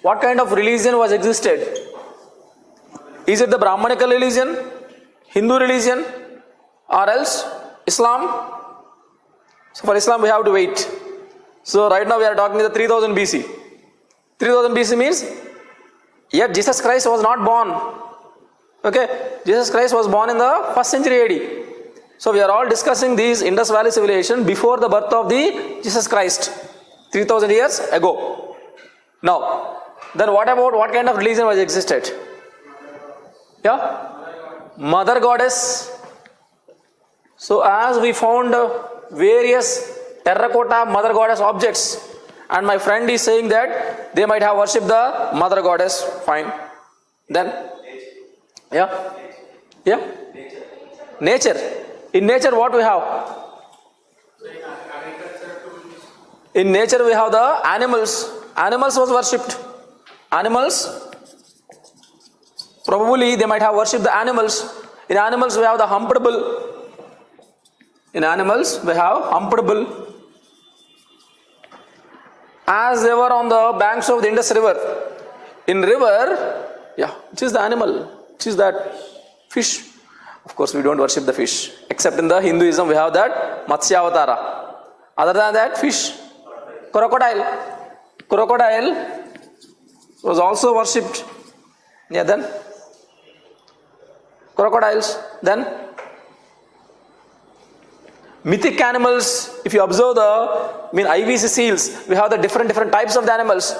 What kind of religion was existed? Is it the Brahmanical religion, Hindu religion, or else Islam? So for Islam we have to wait. So right now we are talking the 3000 BC. 3000 BC means yet Jesus Christ was not born. Okay, Jesus Christ was born in the 1st century AD. So we are all discussing these Indus Valley civilization before the birth of the Jesus Christ, 3000 years ago. Now, then what about what kind of religion was existed? Yeah, Mother Goddess. So as we found various terracotta Mother Goddess objects, and my friend is saying that they might have worshipped the Mother Goddess. Fine. Then, yeah, nature. In nature, what we have? In nature, we have the animals. Animals was worshipped. Animals. Probably they might have worshipped the animals. In animals, we have the humped bull. In animals, we have humped bull. As they were on the banks of the Indus River. In river, which is the animal? Which is that? Fish. Of course, we don't worship the fish. Except in the Hinduism, we have that Matsyavatara. Other than that, fish. Crocodile. Crocodile was also worshipped. Yeah, then crocodiles. Then mythic animals. If you observe the IVC seals, we have the different types of the animals.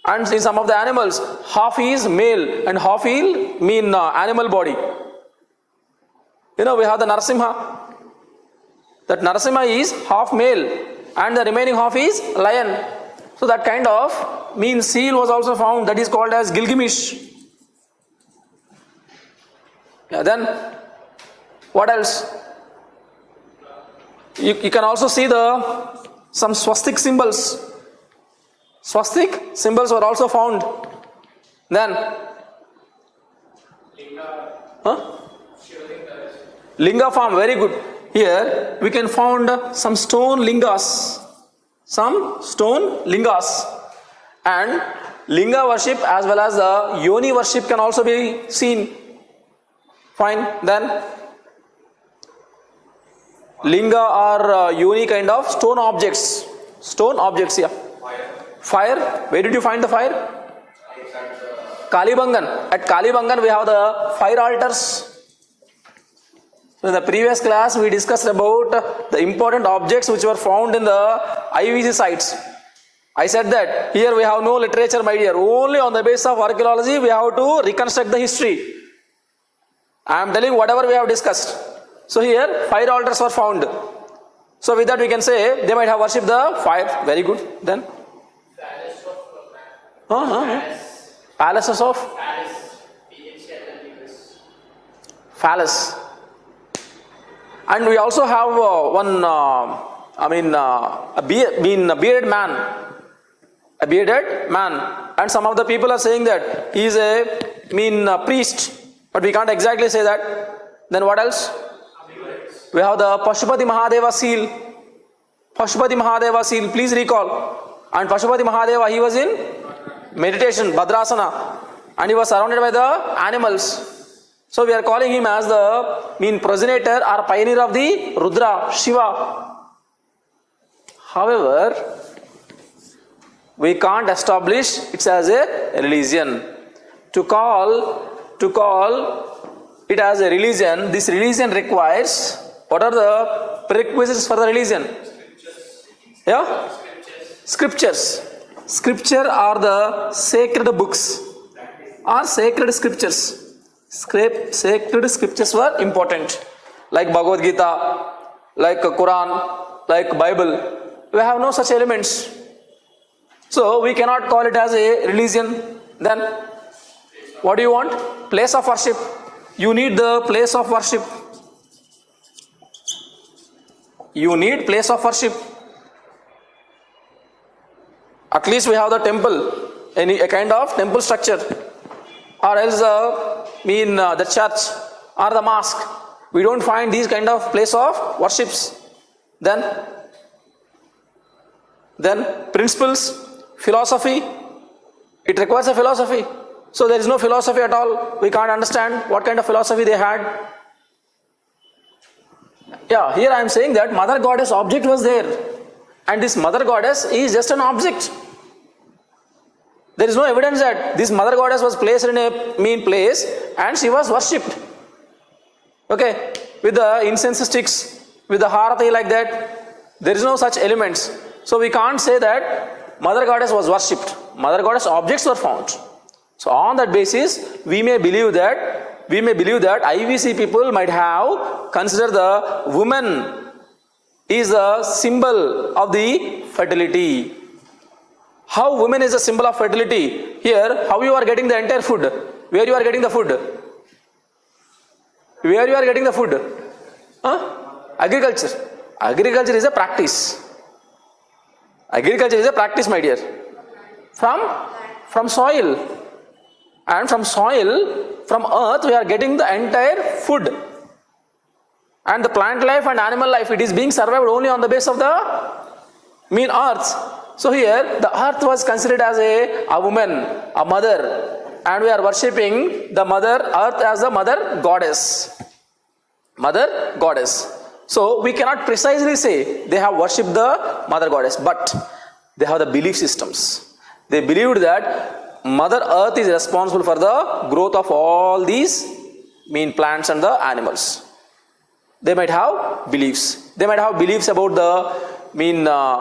And in some of the animals, half is male and half is animal body. We have the Narasimha. That Narasimha is half male and the remaining half is lion. So that kind of seal was also found, that is called as Gilgamesh. Yeah, then what else? You can also see some swastik symbols. Swastik symbols were also found. Then Linga form, very good. Here we can find some stone lingas. And linga worship as well as the yoni worship can also be seen. Fine. Then linga or yoni kind of stone objects. Yeah. Fire. Where did you find the fire? Kalibangan. At Kalibangan we have the fire altars. So in the previous class we discussed about the important objects which were found in the IVC sites. I said that here we have no literature, my dear. Only on the basis of archaeology we have to reconstruct the history. I am telling whatever we have discussed. So here fire altars were found. So with that we can say they might have worshipped the fire. Very good. Then palaces of phallus. And we also have a bearded man. A bearded man. And some of the people are saying that he is a priest. But we can't exactly say that. Then what else? We have the Pashupati Mahadeva seal. Pashupati Mahadeva seal, please recall. And Pashupati Mahadeva, he was in meditation, Bhadrasana. And he was surrounded by the animals. So we are calling him as the progenitor or pioneer of the Rudra, Shiva. However, we can't establish it as a religion. To call it as a religion, this religion requires, what are the prerequisites for the religion? Yeah? Scriptures. Scripture are the sacred books or sacred scriptures. Sacred scriptures were important, like Bhagavad Gita, like Quran, like Bible. We have no such elements. So we cannot call it as a religion. Then what do you want? Place of worship. You need the place of worship. You need place of worship. At least we have the temple, a kind of temple structure, or else the church or the mosque. We don't find these kind of place of worships. Then principles, philosophy, It requires a philosophy. So there is no philosophy at all. We can't understand what kind of philosophy they had. Yeah, here I am saying that mother goddess object was there. And this mother goddess is just an object. There is no evidence that this mother goddess was placed in a mean place and she was worshipped. Okay, with the incense sticks, with the harati like that, there is no such elements. So we can't say that mother goddess was worshipped. Mother goddess objects were found. So on that basis, we may believe that IVC people might have considered the woman is a symbol of the fertility. How woman is a symbol of fertility? Here, how you are getting the entire food? Where you are getting the food? Where you are getting the food? Agriculture. Agriculture is a practice. Agriculture is a practice, my dear. From soil. And from soil, from earth, we are getting the entire food. And the plant life and animal life, it is being survived only on the base of the earth. So here, the earth was considered as a woman, a mother. And we are worshipping the mother earth as the mother goddess. Mother goddess. So we cannot precisely say they have worshipped the mother goddess, but they have the belief systems. They believed that mother earth is responsible for the growth of all these plants and the animals. They might have beliefs. They might have beliefs about the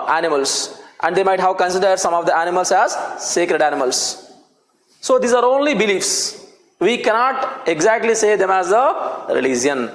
animals. And they might have considered some of the animals as sacred animals. So these are only beliefs. We cannot exactly say them as a religion.